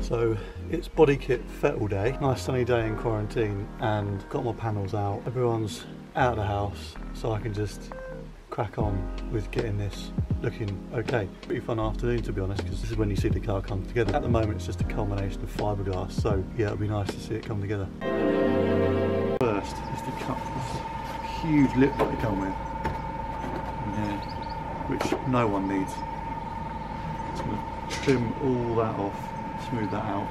So it's body kit fettle day, nice sunny day in quarantine, and got my panels out. Everyone's out of the house, so I can just crack on with getting this looking okay. Pretty fun afternoon, to be honest, because this is when you see the car come together. At the moment it's just a culmination of fiberglass, so yeah, it'll be nice to see it come together. First is to cut this huge lip that they come with, which no one needs. Just going to trim all that off, smooth that out.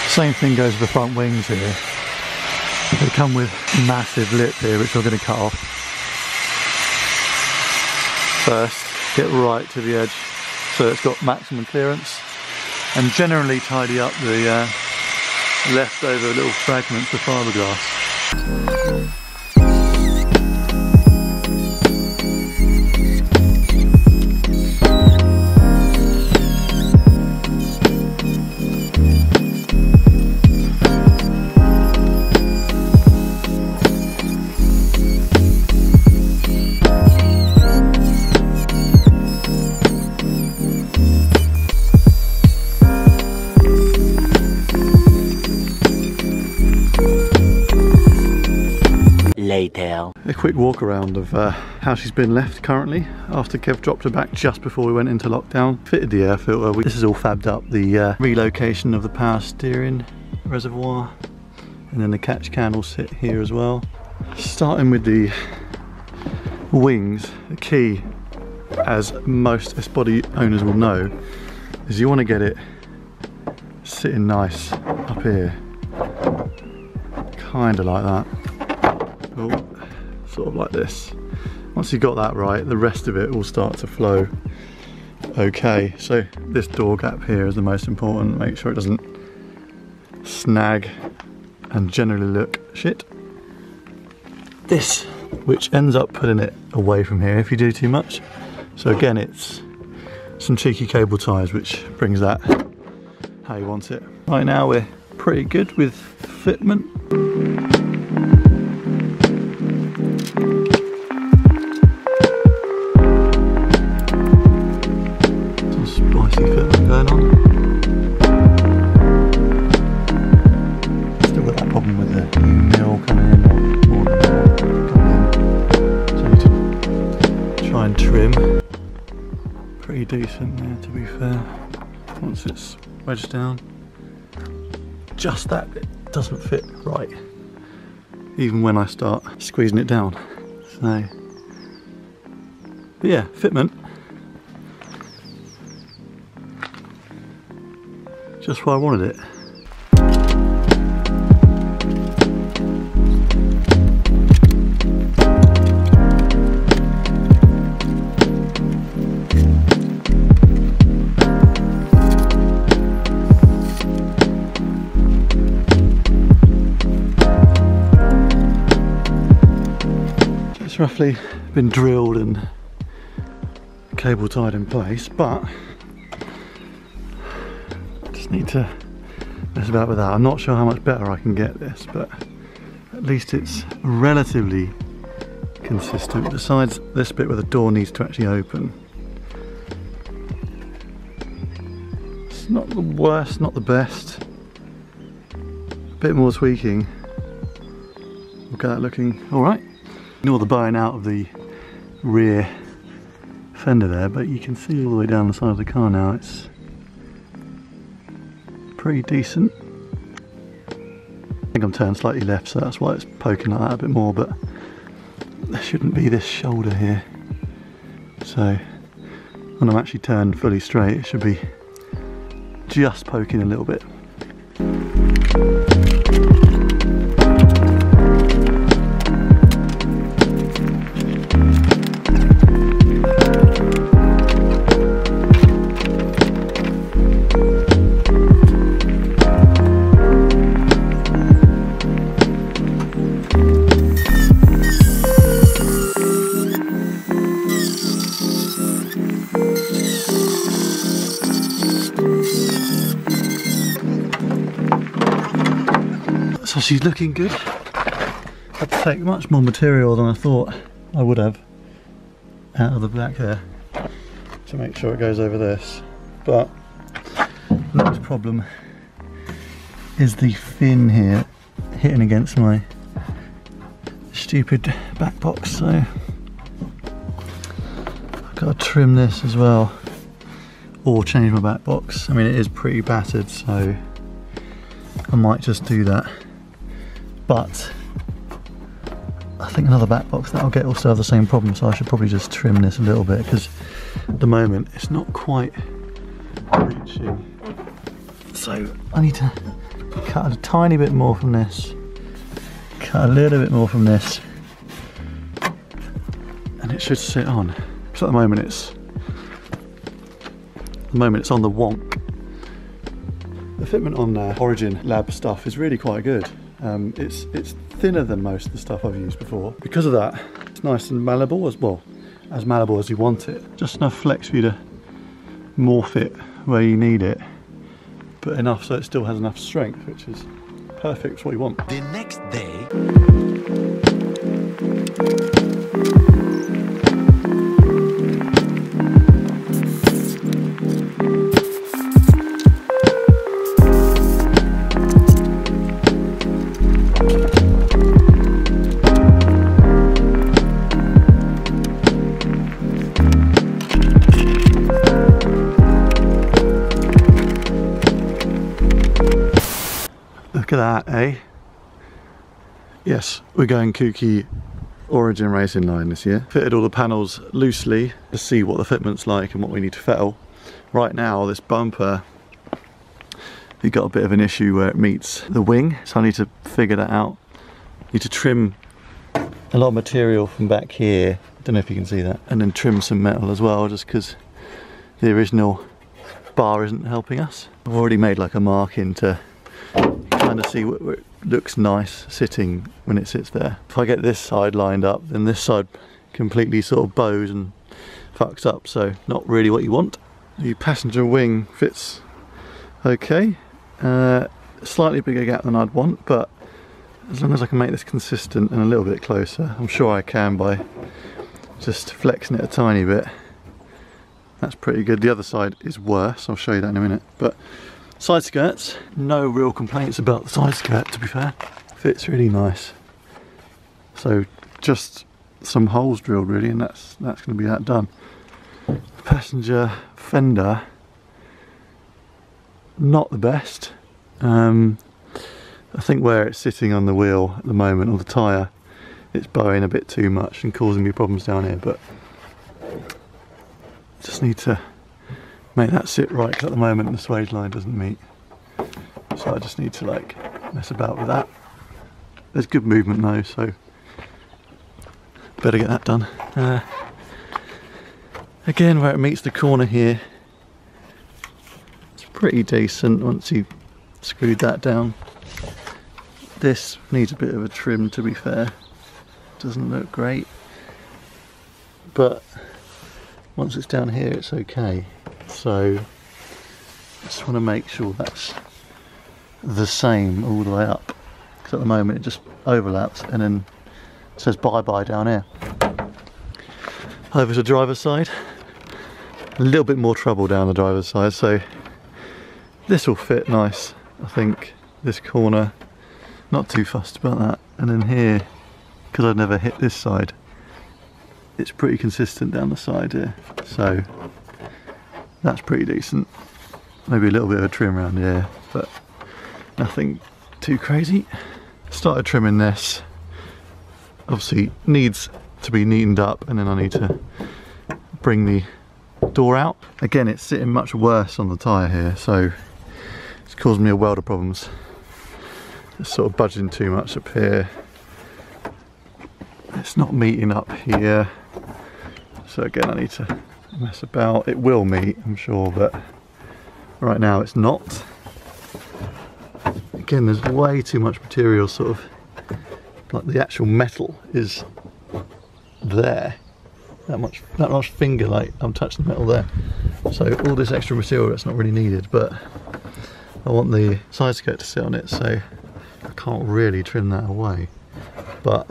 Same thing goes with the front wings here. They come with a massive lip here, which we're going to cut off. First, get right to the edge so it's got maximum clearance, and generally tidy up the leftover little fragments of fiberglass. Later. A quick walk around of how she's been left currently after Kev dropped her back just before we went into lockdown. Fitted the air filter. This is all fabbed up. The relocation of the power steering reservoir, and then the catch can will sit here as well. Starting with the wings, the key, as most S-body owners will know, is you want to get it sitting nice up here, kind of like that. Oh, sort of like this. Once you've got that right, the rest of it will start to flow okay. So this door gap here is the most important. Make sure it doesn't snag and generally look shit. This, which ends up putting it away from here if you do too much. So again, it's some cheeky cable ties which brings that how you want it. Right now we're pretty good with fitment. Going on. Still got that problem with the mill coming in or coming in. So I need to try and trim. Pretty decent there, to be fair. Once it's wedged down, just that bit doesn't fit right, even when I start squeezing it down. So, but yeah, fitment. Just where I wanted it. So it's roughly been drilled and cable tied in place, but need to mess about with that. I'm not sure how much better I can get this, but at least it's relatively consistent. Besides this bit where the door needs to actually open, it's not the worst, not the best. A bit more tweaking, we'll get that looking alright. Ignore the bowing out of the rear fender there, but you can see all the way down the side of the car now. It's pretty decent. I think I'm turned slightly left, so that's why it's poking like that a bit more, but there shouldn't be this shoulder here. So when I'm actually turned fully straight, it should be just poking a little bit. So she's looking good. Had to take much more material than I thought I would have out of the back there. to make sure it goes over this. But the next problem is the fin here hitting against my stupid back box, so I've got to trim this as well, or change my back box. I mean, it is pretty battered, so I might just do that. But I think another back box that I'll get will still have the same problem, so I should probably just trim this a little bit, because at the moment it's not quite reaching. So I need to cut a tiny bit more from this, cut a little bit more from this, and it should sit on. So at the moment it's on the wonk. The fitment on Origin Lab stuff is really quite good. It's thinner than most of the stuff I've used before. Because of that, it's nice and malleable as well, as malleable as you want it. Just enough flex for you to morph it where you need it, but enough so it still has enough strength, which is perfect. It's what you want. The next day. Look at that, eh? Yes, we're going kooky Origin racing line this year. Fitted all the panels loosely to see what the fitment's like and what we need to fettle. Right now, this bumper, we've got a bit of an issue where it meets the wing, so I need to figure that out. Need to trim a lot of material from back here, I don't know if you can see that, and then trim some metal as well, just because the original bar isn't helping us. I've already made like a marking to kind of see where it looks nice sitting when it sits there. If I get this side lined up, then this side completely sort of bows and fucks up, so not really what you want. The passenger wing fits okay, slightly bigger gap than I'd want, but as long as I can make this consistent and a little bit closer, I'm sure I can by just flexing it a tiny bit. That's pretty good. The other side is worse, I'll show you that in a minute. But side skirts, no real complaints about the side skirt, to be fair. Fits really nice. So just some holes drilled really, and that's going to be that done. Passenger fender, not the best. I think where it's sitting on the wheel at the moment, or the tyre, it's bowing a bit too much and causing me problems down here, but just need to make that sit right, because at the moment the swage line doesn't meet, so I just need to like mess about with that. There's good movement though, so better get that done. Again, where it meets the corner here, it's pretty decent once you've screwed that down. This needs a bit of a trim, to be fair. Doesn't look great, but once it's down here it's okay. So I just want to make sure that's the same all the way up, because at the moment it just overlaps and then says bye bye down here. Over to the driver's side, a little bit more trouble down the driver's side, so this will fit nice, I think. This corner, not too fussed about that, and then here, because I've never hit this side, it's pretty consistent down the side here, so that's pretty decent. Maybe a little bit of a trim around here, but nothing too crazy. Started trimming this, obviously needs to be neatened up, and then I need to bring the door out. Again, it's sitting much worse on the tyre here, so it's causing me a world of problems. It's sort of budging too much up here. It's not meeting up here. So again, I need to mess about. It will meet, I'm sure, but right now it's not. Again, there's way too much material, sort of, like the actual metal is there. That much finger, like I'm touching the metal there. So all this extra material that's not really needed, but I want the side skirt to sit on it, so I can't really trim that away. But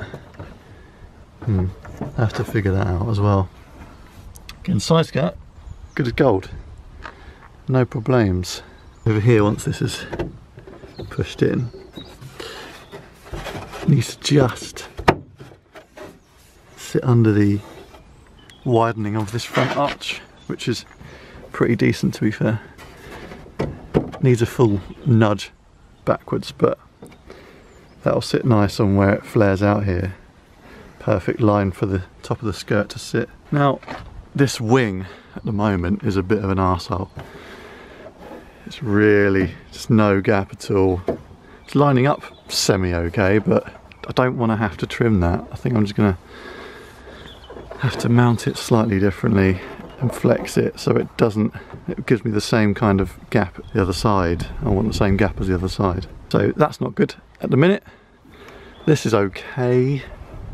I have to figure that out as well. Again, side skirt, good as gold. No problems. Over here, once this is pushed in, needs to just sit under the widening of this front arch, which is pretty decent to be fair. Needs a full nudge backwards, but that'll sit nice on where it flares out here. Perfect line for the top of the skirt to sit. Now, this wing at the moment is a bit of an arsehole. It's really just no gap at all. It's lining up semi-okay, but I don't want to have to trim that. I think I'm just going to have to mount it slightly differently and flex it so it doesn't, it gives me the same kind of gap at the other side. I want the same gap as the other side. So that's not good at the minute. This is okay.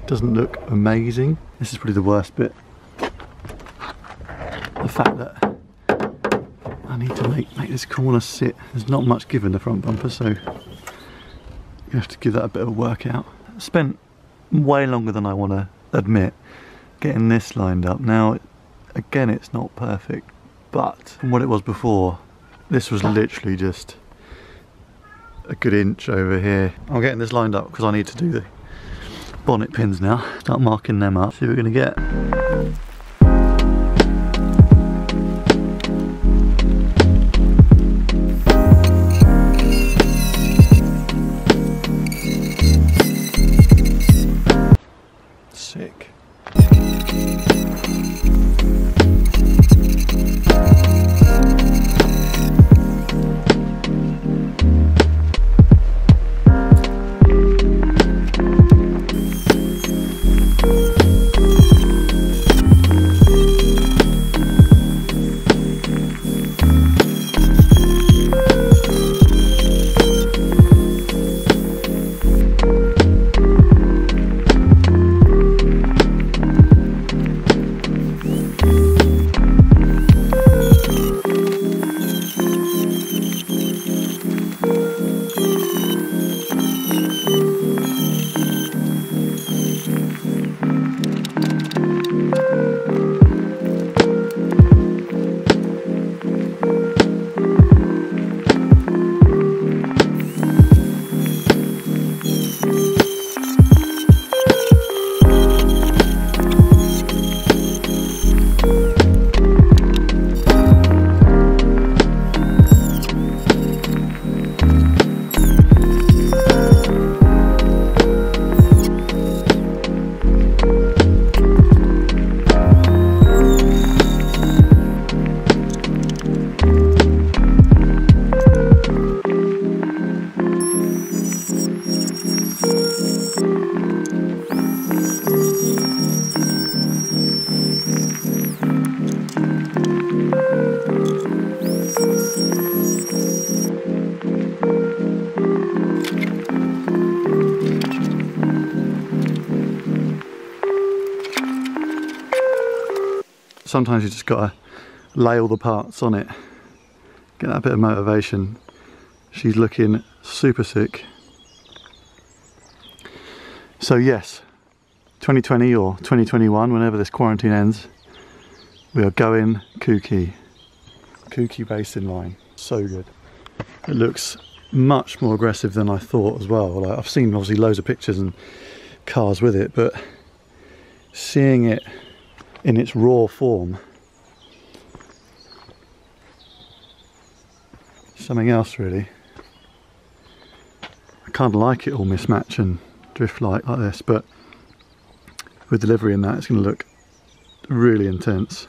Doesn't look amazing. This is probably the worst bit. The fact that I need to make this corner sit. There's not much give in the front bumper, so you have to give that a bit of a workout. Spent way longer than I want to admit getting this lined up. Now, again, it's not perfect, but from what it was before, this was literally just a good inch over here. I'm getting this lined up because I need to do the bonnet pins now. Start marking them up, see what we're going to get. Sick. Sometimes you just gotta lay all the parts on it, get that bit of motivation. She's looking super sick. So yes, 2020 or 2021, whenever this quarantine ends, we are going Kuki racing line. So good. It looks much more aggressive than I thought as well. Like, I've seen obviously loads of pictures and cars with it, but seeing it in its raw form, something else really. I kind of like it all mismatch and drift like this, but with delivery and that, it's going to look really intense.